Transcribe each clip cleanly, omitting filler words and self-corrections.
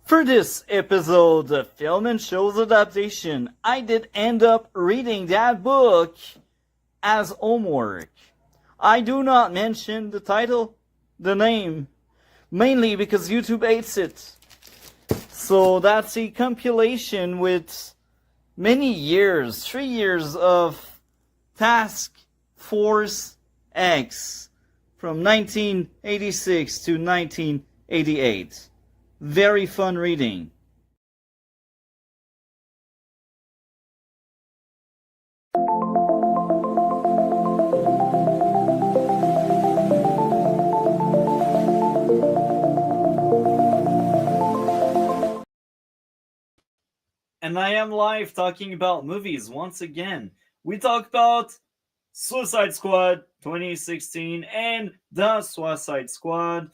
For this episode of Film and Shows Adaptation, I did end up reading that book as homework. I do not mention the title, the name, mainly because YouTube hates it. So that's a compilation with many years, 3 years of Task Force X from 1986 to 1988. Very fun reading. And I am live talking about movies once again. We talk about Suicide Squad 2016 and The Suicide Squad.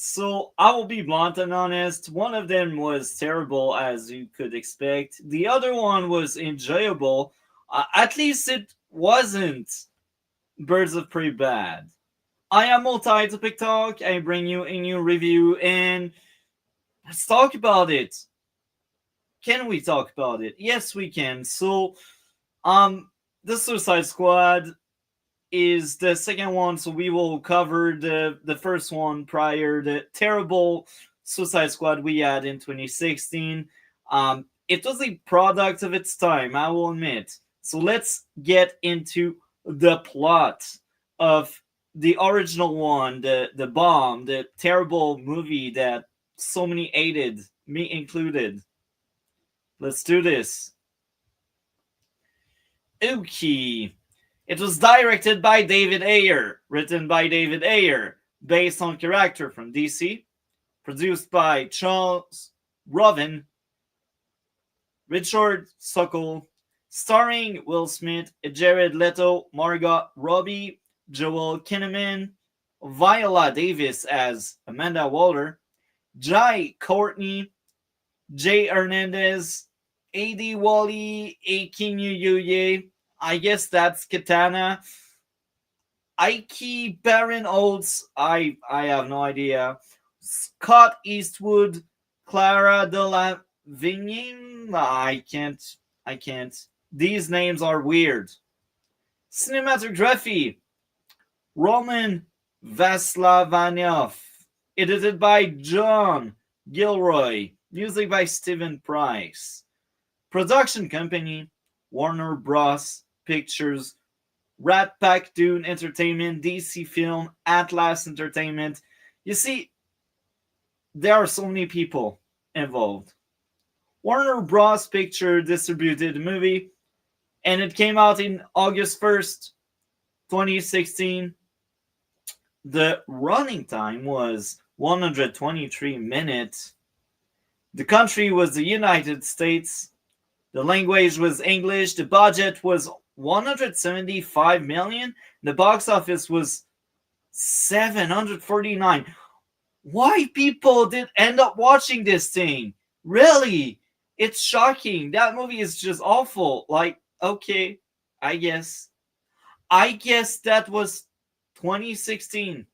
So I will be blunt and honest. One of them was terrible, as you could expect. The other one was enjoyable. At least it wasn't Birds of Prey bad. I am multi-topic talk. I bring you a new review and let's talk about it. Can we talk about it? Yes, we can. So, the Suicide Squad is the second one, so we will cover the first one prior, the terrible Suicide Squad we had in 2016. It was a product of its time, I will admit. So let's get into the plot of the original one, the bomb, the terrible movie that so many hated, me included. Let's do this. Okay. It was directed by David Ayer, written by David Ayer, based on character from DC, produced by Charles Roven, Richard Sokol, starring Will Smith, Jared Leto, Margot Robbie, Joel Kinnaman, Viola Davis as Amanda Waller, Jai Courtney, Jay Hernandez, A.D. Wally, Akinyu, I guess that's Katana, Ike Baron Olds, I have no idea, Scott Eastwood, Clara Delavigne, I can't. These names are weird. Cinematography, Roman Vaslavanov, edited by John Gilroy, music by Stephen Price. Production company, Warner Bros. Pictures, Rat Pack Dune Entertainment, DC Film, Atlas Entertainment. You see, there are so many people involved. Warner Bros. Picture distributed the movie, and it came out in August 1st, 2016. The running time was 123 minutes. The country was the United States. The language was English. The budget was 175 million. The box office was 749. Why people did end up watching this thing? Really? It's shocking. That movie is just awful. Like, okay, I guess. That was 2016.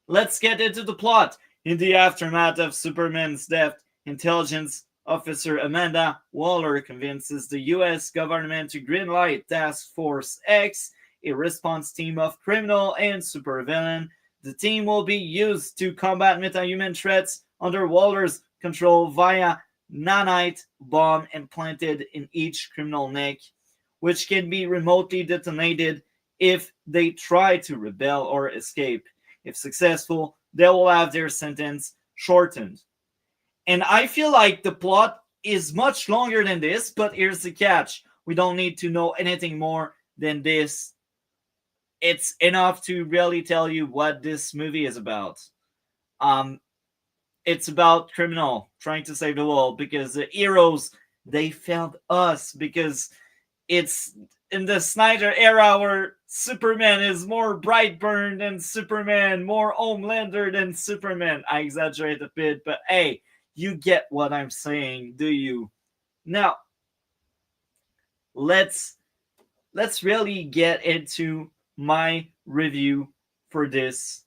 Let's get into the plot. In the aftermath of Superman's death, intelligence officer Amanda Waller convinces the U.S. government to greenlight Task Force X, a response team of criminal and supervillain. The team will be used to combat metahuman threats under Waller's control via nanite bomb implanted in each criminal neck, which can be remotely detonated if they try to rebel or escape. If successful, they will have their sentence shortened. And I feel like the plot is much longer than this, but here's the catch. We don't need to know anything more than this. It's enough to really tell you what this movie is about. It's about criminal trying to save the world because the heroes, they failed us because it's in the Snyder era where Superman is more Brightburn than Superman, more Homelander than Superman. I exaggerate a bit, but hey, you get what I'm saying, do you? Now, let's really get into my review for this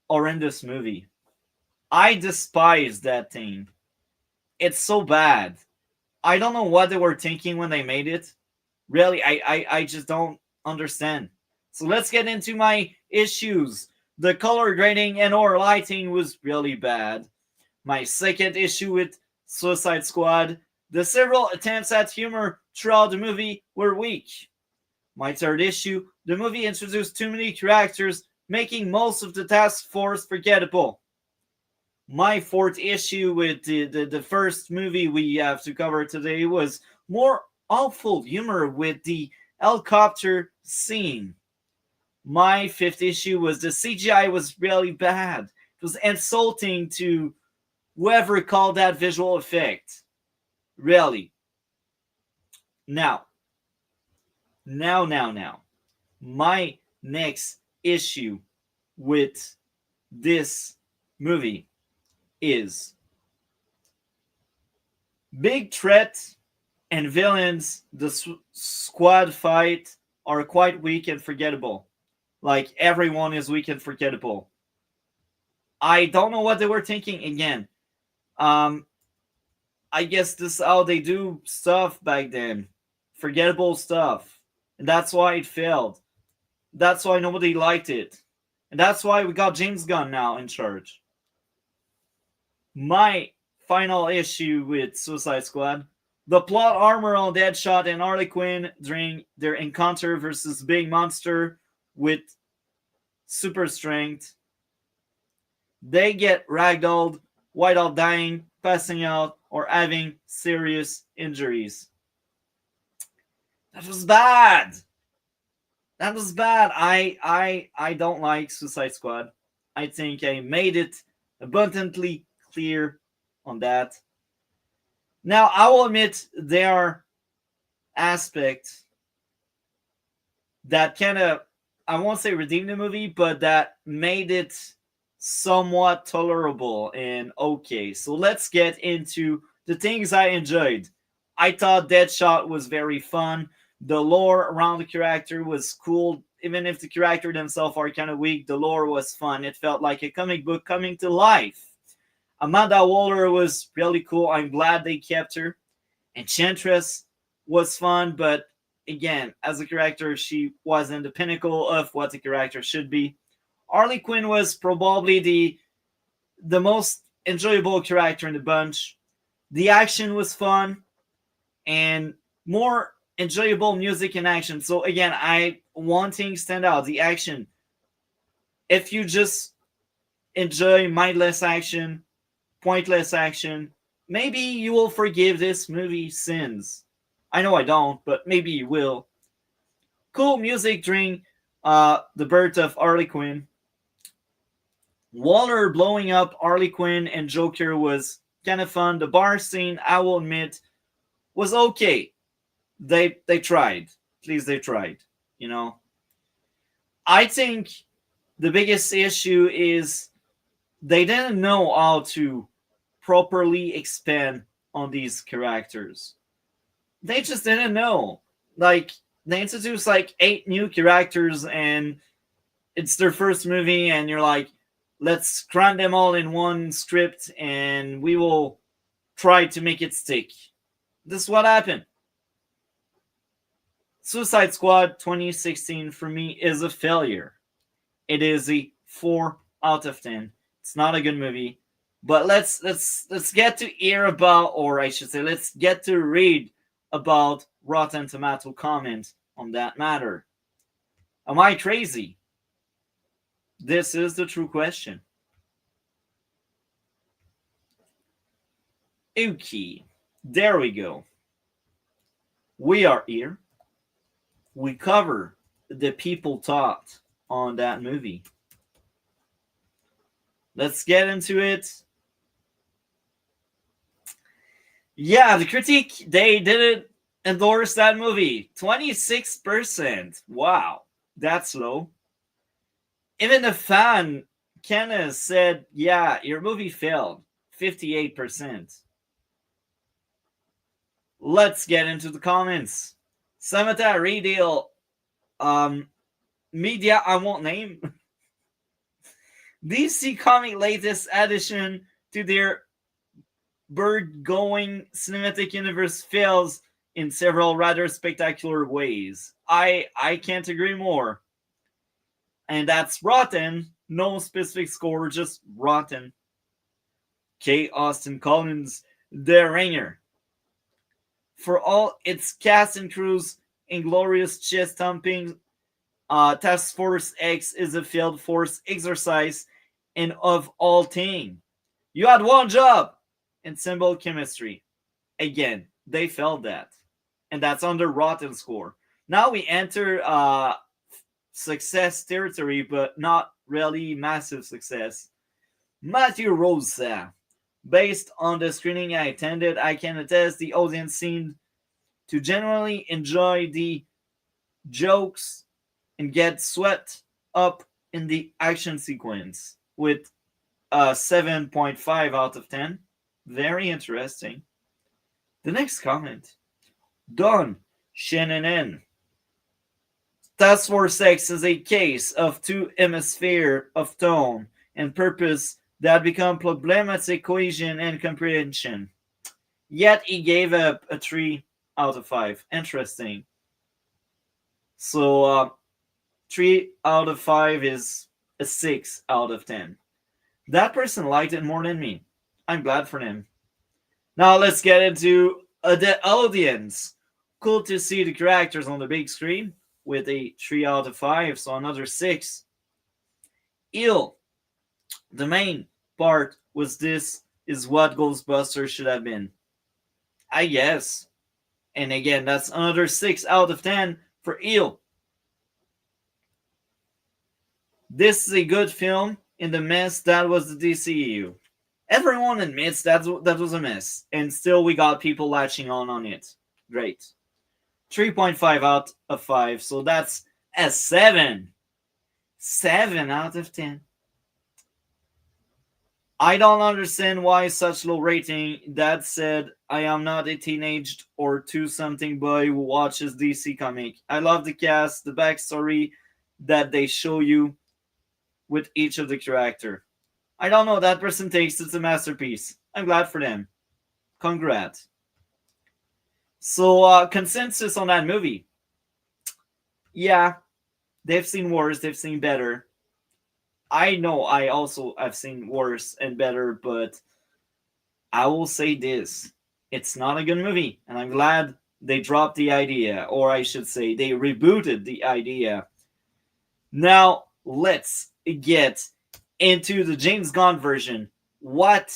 horrendous movie. I despise that thing. It's so bad. I don't know what they were thinking when they made it. Really, I just don't understand. So let's get into my issues. The color grading and or lighting was really bad. My second issue with Suicide Squad, the several attempts at humor throughout the movie were weak. My third issue, the movie introduced too many characters, making most of the task force forgettable. My fourth issue with the first movie we have to cover today was more awful humor with the helicopter scene. My fifth issue was the CGI was really bad. It was insulting to whoever called that visual effect. Really. Now, now. My next issue with this movie is big threat and villains. The squad fight are quite weak and forgettable. Like everyone is weak and forgettable. I don't know what they were thinking again. Um, I guess this is how they do stuff back then. Forgettable stuff. And that's why it failed. That's why nobody liked it. And that's why we got James Gunn now in charge. My final issue with Suicide Squad, the plot armor on Deadshot and Harley Quinn during their encounter versus Big Monster with super strength. They get ragdolled without dying, passing out, or having serious injuries. That was bad. That was bad. I don't like Suicide Squad. I think I made it abundantly clear on that. Now, I will admit there are aspects that kind of, I won't say redeemed the movie, but that made it somewhat tolerable and okay. So let's get into the things I enjoyed. I thought Deadshot was very fun. The lore around the character was cool. Even if the character themselves are kind of weak, the lore was fun. It felt like a comic book coming to life. Amanda Waller was really cool. I'm glad they kept her. Enchantress was fun, but again, as a character, she wasn't the pinnacle of what the character should be. Harley Quinn was probably the most enjoyable character in the bunch. The action was fun and more enjoyable music and action. So again, I one thing stand out, the action. If you just enjoy mindless action, pointless action, maybe you will forgive this movie sins. I know I don't, but maybe you will. Cool music during the birth of Harley Quinn. Waller blowing up Harley Quinn and Joker was kind of fun. The bar scene, I will admit, was okay. They tried. At least they tried. You know. I think the biggest issue is they didn't know how to properly expand on these characters. They just didn't know. Like, they introduced like 8 new characters and it's their first movie and you're like, let's cram them all in one script and we will try to make it stick. This is what happened. Suicide Squad 2016 for me is a failure. It is a 4 out of 10. It's not a good movie. But let's get to hear about, or I should say, let's get to read about Rotten Tomato comments on that matter. Am I crazy? This is the true question. Okay, there we go. We are here. We cover the people thought on that movie. Let's get into it. Yeah, the critique, they didn't endorse that movie. 26%. Wow, that's low. Even the fan kind of said, yeah, your movie failed. 58%. Let's get into the comments. Samantha Redeal, media I won't name. DC Comic latest addition to their bird-going cinematic universe fails in several rather spectacular ways. I can't agree more. And that's Rotten. No specific score, just Rotten. K. Austin Collins, The Ringer. For all its cast and crews, inglorious chest thumping, Task Force X is a field force exercise and of all thing. You had one job! Ensemble chemistry. Again, they failed that. And that's under Rotten score. Now we enter success territory, but not really massive success. Matthew Rosa. Based on the screening I attended, I can attest the audience seemed to generally enjoy the jokes and get swept up in the action sequence with a 7.5 out of 10. Very interesting. The next comment. Don Shannon. Task Force X is a case of two hemispheres of tone and purpose that become problematic cohesion and comprehension. Yet he gave up a 3 out of 5. Interesting. So 3 out of 5 is a 6 out of 10. That person liked it more than me. I'm glad for them. Now let's get into the audience. Cool to see the characters on the big screen with a 3 out of 5, so another 6. Ill. The main part was this is what Ghostbusters should have been. I guess. And again, that's another 6 out of 10 for Ill. This is a good film in the mess that was the DCEU. Everyone admits that was a mess, and still we got people latching on it. Great. 3.5 out of 5, so that's a 7. 7 out of 10. I don't understand why such low rating. That said, I am not a teenage or two-something boy who watches DC comic. I love the cast, the backstory that they show you with each of the character. I don't know, that person takes it's a masterpiece. I'm glad for them. Congrats. So, consensus on that movie. Yeah, they've seen worse, they've seen better. I know I also have seen worse and better, but I will say this. It's not a good movie, and I'm glad they dropped the idea, or I should say they rebooted the idea. Now, let's get into the James Gunn version. What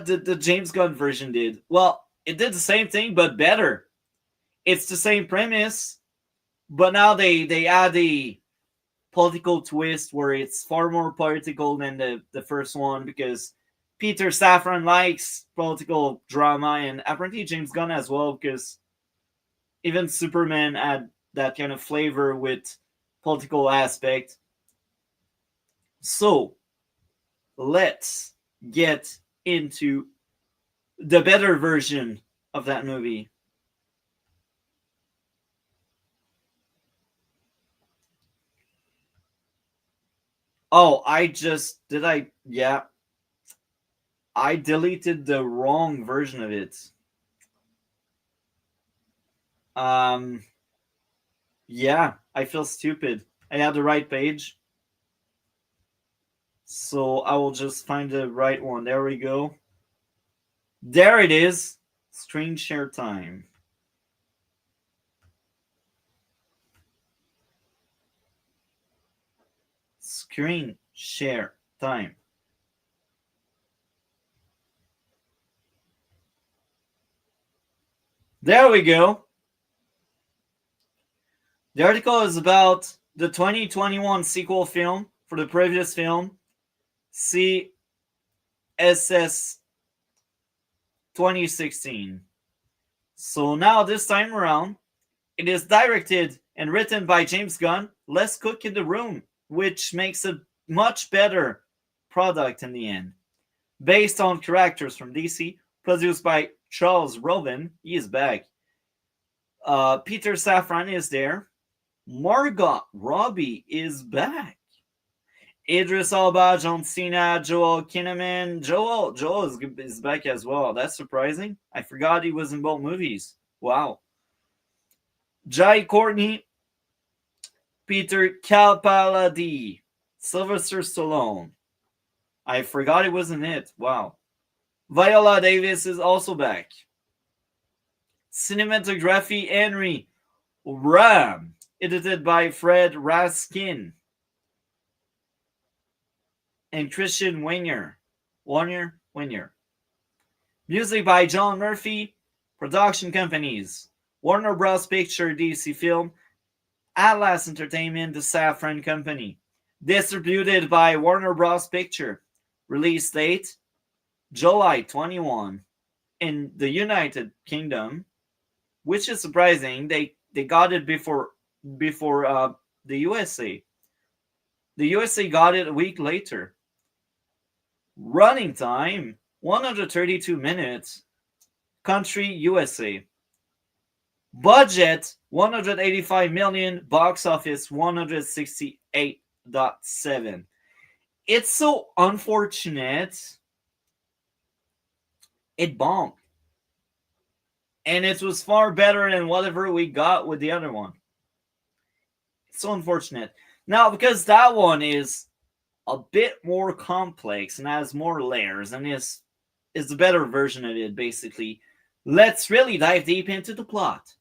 did the James Gunn version did? Well, it did the same thing, but better. It's the same premise, but now they add a political twist where it's far more political than the first one, because Peter Safran likes political drama, and apparently James Gunn as well, because even Superman had that kind of flavor with political aspect. So let's get into the better version of that movie. Oh, yeah. I deleted the wrong version of it. Yeah, I feel stupid. I had the right page. So I will just find the right one. There we go. There it is. Screen share time. Screen share time. There we go. The article is about the 2021 sequel film for the previous film, CSS 2016. So now this time around, it is directed and written by James Gunn, less cook in the room, which makes a much better product in the end. Based on characters from DC, produced by Charles Robin, he is back. Peter Safran is there. Margot Robbie is back. Idris Elba, John Cena, Joel Kinnaman. Joel is back as well. That's surprising. I forgot he was in both movies. Wow. Jai Courtney, Peter Capaldi, Sylvester Stallone. I forgot he was in it. Wow. Viola Davis is also back. Cinematography Henry Ram, edited by Fred Raskin and Christian Warner. Music by John Murphy. Production companies: Warner Bros. Picture, DC Film, Atlas Entertainment, The Safran Company. Distributed by Warner Bros. Picture. Release date: July 21. In the United Kingdom, which is surprising, they got it before the USA. The USA got it a week later. Running time 132 minutes. Country USA. Budget 185 million. Box office 168.7. It's so unfortunate. It bombed. And it was far better than whatever we got with the other one. It's so unfortunate. Now, because that one is a bit more complex and has more layers and is the better version of it, basically. Let's really dive deep into the plot.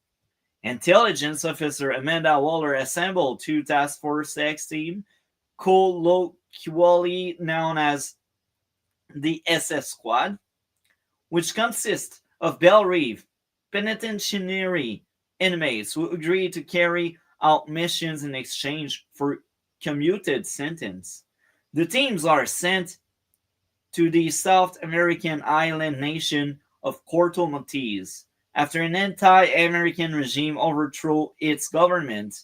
Intelligence officer Amanda Waller assembled two Task Force X team, colloquially known as the SS Squad, which consists of Belle Reeve, penitentiary inmates who agree to carry out missions in exchange for commuted sentence. The teams are sent to the South American island nation of Corto Maltese after an anti-American regime overthrew its government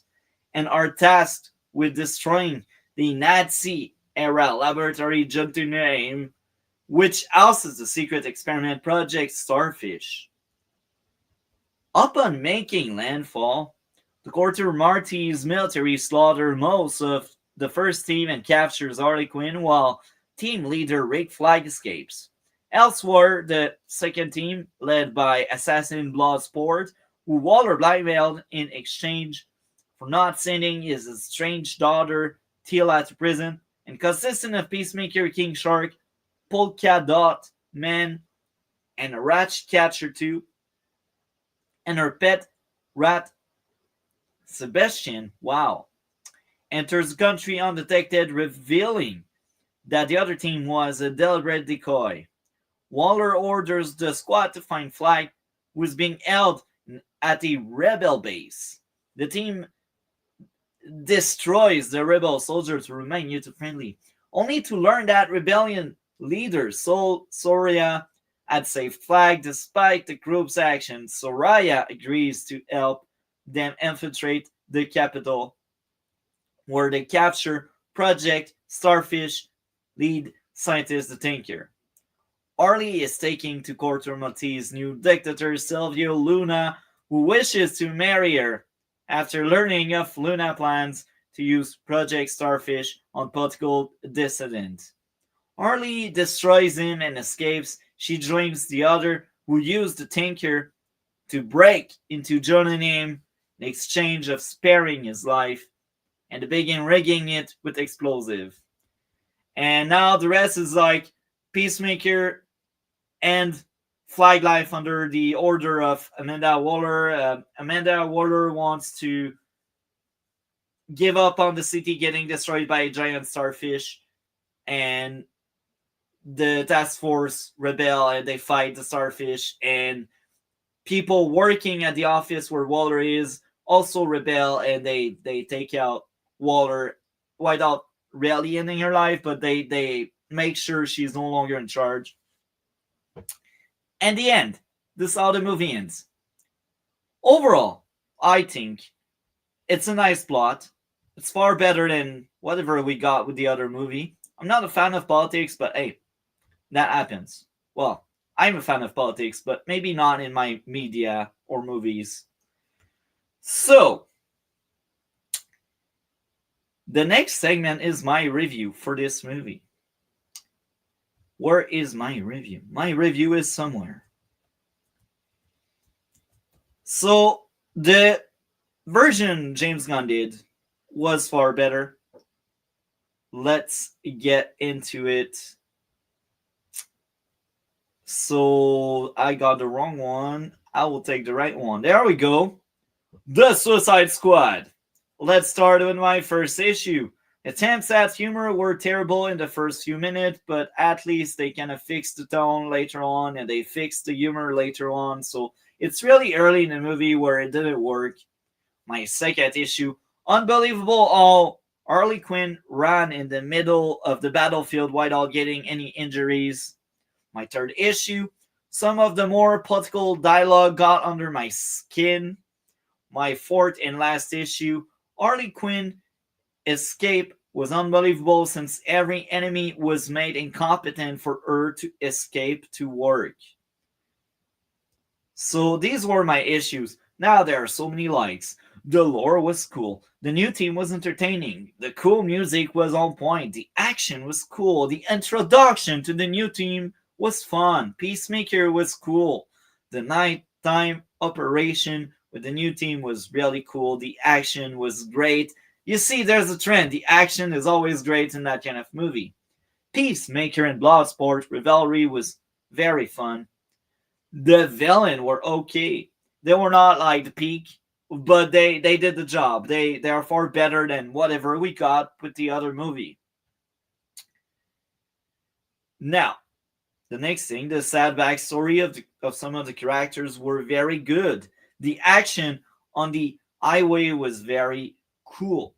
and are tasked with destroying the Nazi-era laboratory Jotunheim, which houses the secret experiment Project Starfish. Upon making landfall, the Corto Maltese military slaughters most of the first team and captures Harley Quinn, while team leader Rick Flag escapes. Elsewhere, the second team, led by assassin Bloodsport, who Waller blackmailed in exchange for not sending his estranged daughter Tila to prison, and consisting of Peacemaker, King Shark, Polka Dot Man, and a rat catcher too, and her pet rat Sebastian. Wow. Enters the country undetected, revealing that the other team was a deliberate decoy. Waller orders the squad to find Flag, who is being held at a rebel base. The team destroys the rebel soldiers to remain user-friendly, only to learn that rebellion leader Sol Soria had saved Flag despite the group's actions. Soraya agrees to help them infiltrate the capital, where they capture Project Starfish lead scientist the Tinker. Harley is taken to Corto Maltese's new dictator Silvio Luna, who wishes to marry her after learning of Luna plans to use Project Starfish on political dissidents. Harley destroys him and escapes. She joins the other, who use the Tinker to break into Jotunheim in exchange of sparing his life, and to begin rigging it with explosive. And now the rest is like Peacemaker and Flag Life under the order of Amanda Waller. Amanda Waller wants to give up on the city getting destroyed by a giant starfish, and the task force rebel and they fight the starfish, and people working at the office where Waller is also rebel, and they take out Waller without really ending her life, but they make sure she's no longer in charge. And the end. This is how the movie ends. Overall, I think it's a nice plot. It's far better than whatever we got with the other movie. I'm not a fan of politics, but hey, that happens. Well, I'm a fan of politics, but maybe not in my media or movies. So, The next segment is my review for this movie. Where is my review? My review is somewhere. So, the version James Gunn did was far better. Let's get into it. So, I got the wrong one. I will take the right one. There we go. The Suicide Squad. Let's start with my first issue. Attempts at humor were terrible in the first few minutes, but at least they kind of fixed the tone later on and they fixed the humor later on. So it's really early in the movie where it didn't work. My second issue, unbelievable how Harley Quinn ran in the middle of the battlefield without getting any injuries. My third issue, some of the more political dialogue got under my skin. My fourth and last issue, Harley Quinn escape was unbelievable since every enemy was made incompetent for her to escape to work. So these were my issues. Now there are so many likes. The lore was cool. The new team was entertaining. The cool music was on point. The action was cool. The introduction to the new team was fun. Peacemaker was cool. The nighttime operation with the new team was really cool. The action was great. You see, there's a trend. The action is always great in that kind of movie. Peacemaker and Bloodsport rivalry was very fun. The villain were okay. They were not like the peak, but they did the job. They are far better than whatever we got with the other movie. Now, the next thing, the sad backstory of some of the characters were very good. The action on the highway was very cool.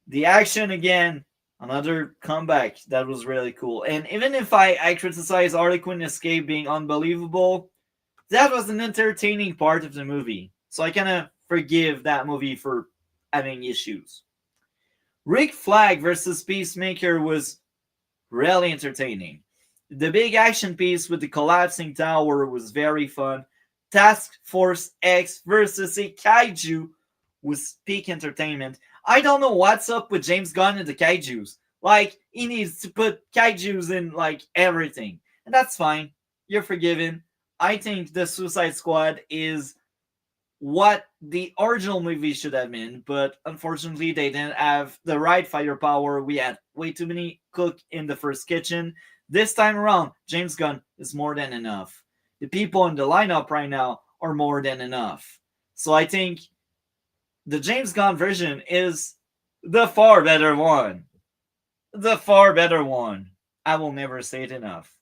The action again, another comeback that was really cool. And even if I criticize Harley Quinn Escape being unbelievable, that was an entertaining part of the movie. So I kind of forgive that movie for having issues. Rick Flag versus Peacemaker was really entertaining. The big action piece with the collapsing tower was very fun. Task Force X versus a kaiju was peak entertainment. I don't know what's up with James Gunn and the kaijus. Like, he needs to put kaijus in, like, everything. And that's fine. You're forgiven. I think the Suicide Squad is what the original movie should have been, but unfortunately they didn't have the right firepower. We had way too many cook in the first kitchen. This time around, James Gunn is more than enough. The people in the lineup right now are more than enough. So I think the James Gunn version is the far better one. The far better one. I will never say it enough.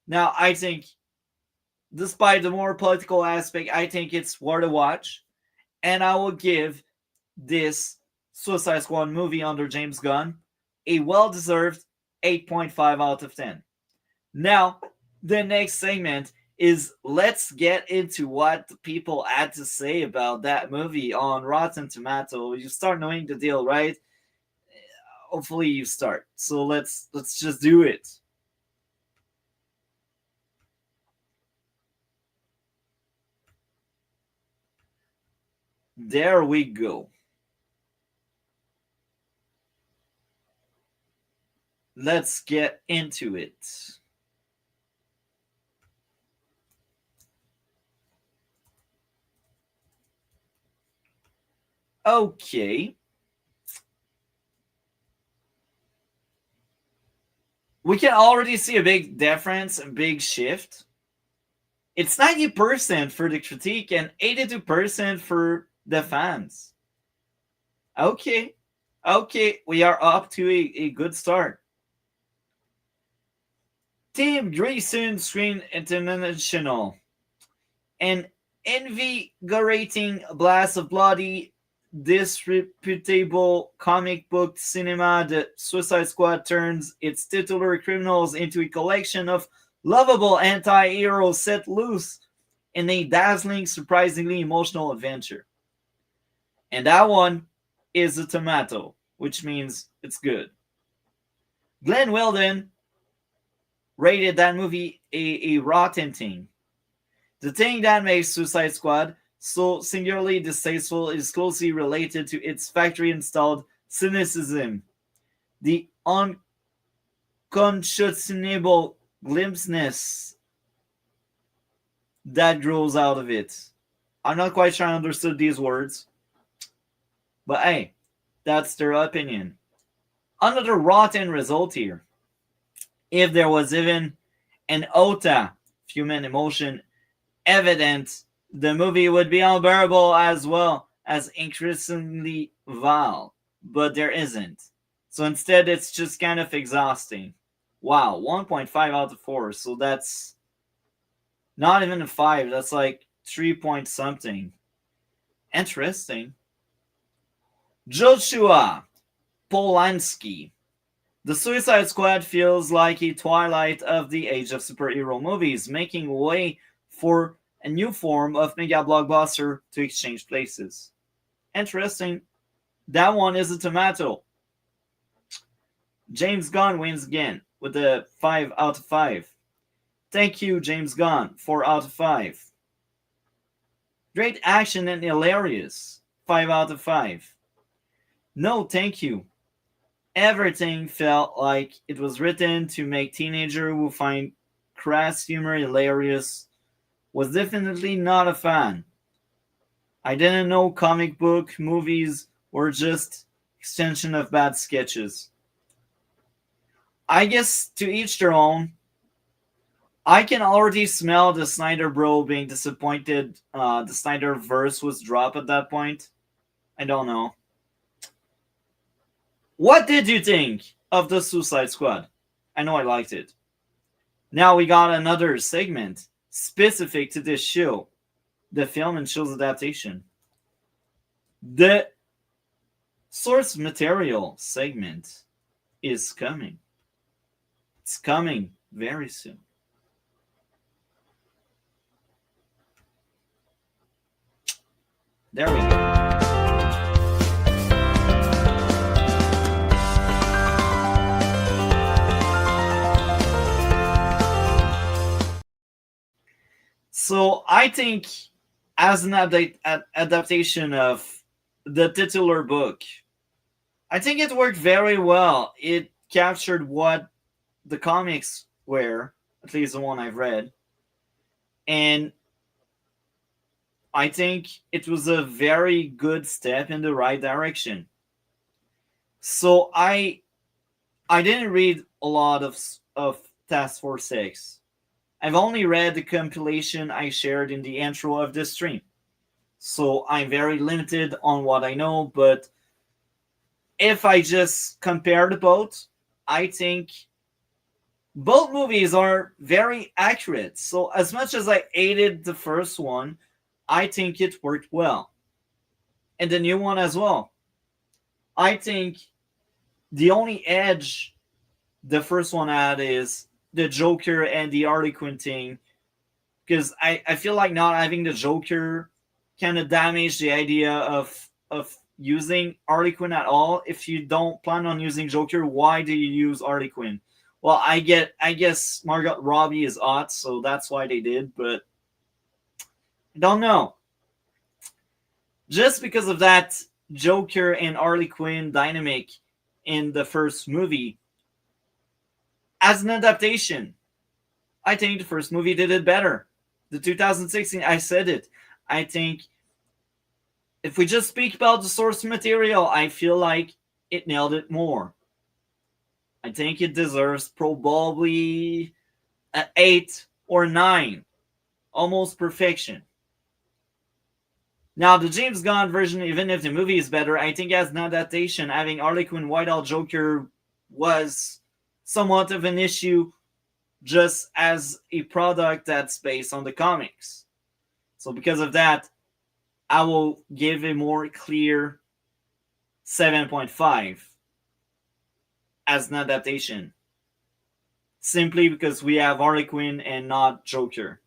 Now, I think, despite the more political aspect, I think it's worth a watch. And I will give this Suicide Squad movie under James Gunn a well-deserved 8.5 out of 10. Now, the next segment is let's get into what the people had to say about that movie on Rotten Tomato. You start knowing the deal, right? Hopefully you start. So let's just do it. There we go. Let's get into it. Okay. We can already see a big difference, a big shift. It's 90% for the critique and 82% for the fans. Okay. Okay, we are up to a good start. Tim Grayson Screen International. An invigorating blast of bloody, disreputable comic book cinema, the Suicide Squad turns its titular criminals into a collection of lovable anti-heroes set loose in a dazzling, surprisingly emotional adventure. And that one is a tomato, which means it's good. Glenn Weldon rated that movie a rotten thing. The thing that makes Suicide Squad so singularly distasteful is closely related to its factory-installed cynicism, the unconscionable glimpseness that grows out of it. I'm not quite sure I understood these words, but hey, that's their opinion. Another rotten result here. If there was even an iota of human emotion evident, the movie would be unbearable as well as increasingly vile. But there isn't. So instead, it's just kind of exhausting. Wow, 1.5 out of 4. So that's not even a 5. That's like 3 point something. Interesting. Joshua Polanski. The Suicide Squad feels like a twilight of the age of superhero movies, making way for a new form of mega blockbuster to exchange places. Interesting. That one is a tomato. James Gunn wins again with a 5 out of 5. Thank you, James Gunn. 4 out of 5. Great action and hilarious. 5 out of 5. No, thank you. Everything felt like it was written to make teenagers who find crass humor hilarious. Was definitely not a fan. I didn't know comic book movies were just extension of bad sketches. I guess to each their own. I can already smell the Snyder bro being disappointed the Snyder verse was dropped at that point. I don't know. What did you think of the Suicide Squad? I know I liked it. Now we got another segment specific to this show, the film and show's adaptation. The source material segment is coming. It's coming very soon. There we go. So I think as an adaptation of the titular book, I think it worked very well. It captured what the comics were, at least the one I've read, and I think it was a very good step in the right direction. So I didn't read a lot of Task Force 6. I've only read the compilation I shared in the intro of this stream. So I'm very limited on what I know, but if I just compare the both, I think both movies are very accurate. So as much as I hated the first one, I think it worked well. And the new one as well. I think the only edge the first one had is the Joker and the Harley Quinn thing. Because I feel like not having the Joker kind of damaged the idea of using Harley Quinn at all. If you don't plan on using Joker, why do you use Harley Quinn? Well, I guess Margot Robbie is hot, so that's why they did, but I don't know. Just because of that Joker and Harley Quinn dynamic in the first movie, as an adaptation, I think the first movie did it better. The 2016, I said it. I think if we just speak about the source material, I feel like it nailed it more. I think it deserves probably an 8 or 9. Almost perfection. Now, the James Gunn version, even if the movie is better, I think as an adaptation, having Harley Quinn Whiteout Joker was somewhat of an issue just as a product that's based on the comics. So because of that, I will give a more clear 7.5 as an adaptation. Simply because we have Harley Quinn and not Joker.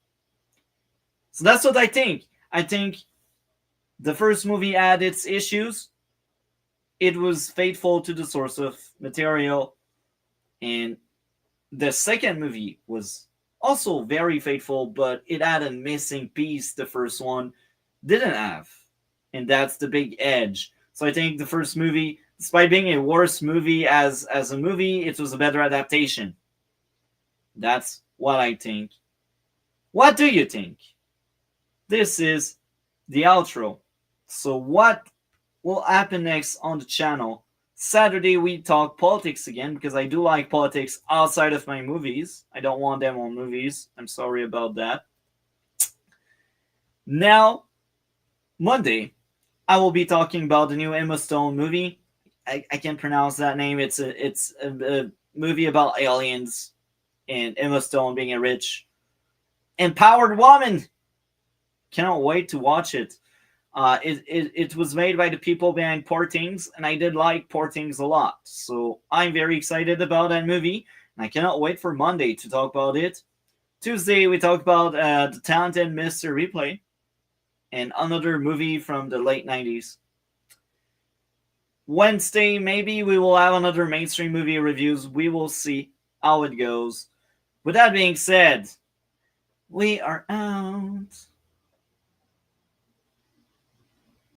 So that's what I think. I think the first movie had its issues. It was faithful to the source of material. And the second movie was also very faithful, but it had a missing piece the first one didn't have. And that's the big edge. So I think the first movie Despite being a worse movie as a movie, it was a better adaptation. That's what I think. What do you think? This is the outro. So what will happen next on the channel? Saturday we talk politics again because I do like politics outside of my movies. I don't want them on movies. I'm sorry about that. Now, Monday, I will be talking about the new Emma Stone movie. I can't pronounce that name. It's a movie about aliens and Emma Stone being a rich, empowered woman. Cannot wait to watch it. It was made by the people behind Poor Things, and I did like Poor Things a lot. So I'm very excited about that movie, and I cannot wait for Monday to talk about it. Tuesday, we talk about The Talented Mr. Replay, and another movie from the late 90s. Wednesday, maybe we will have another mainstream movie reviews. We will see how it goes. With that being said, we are out.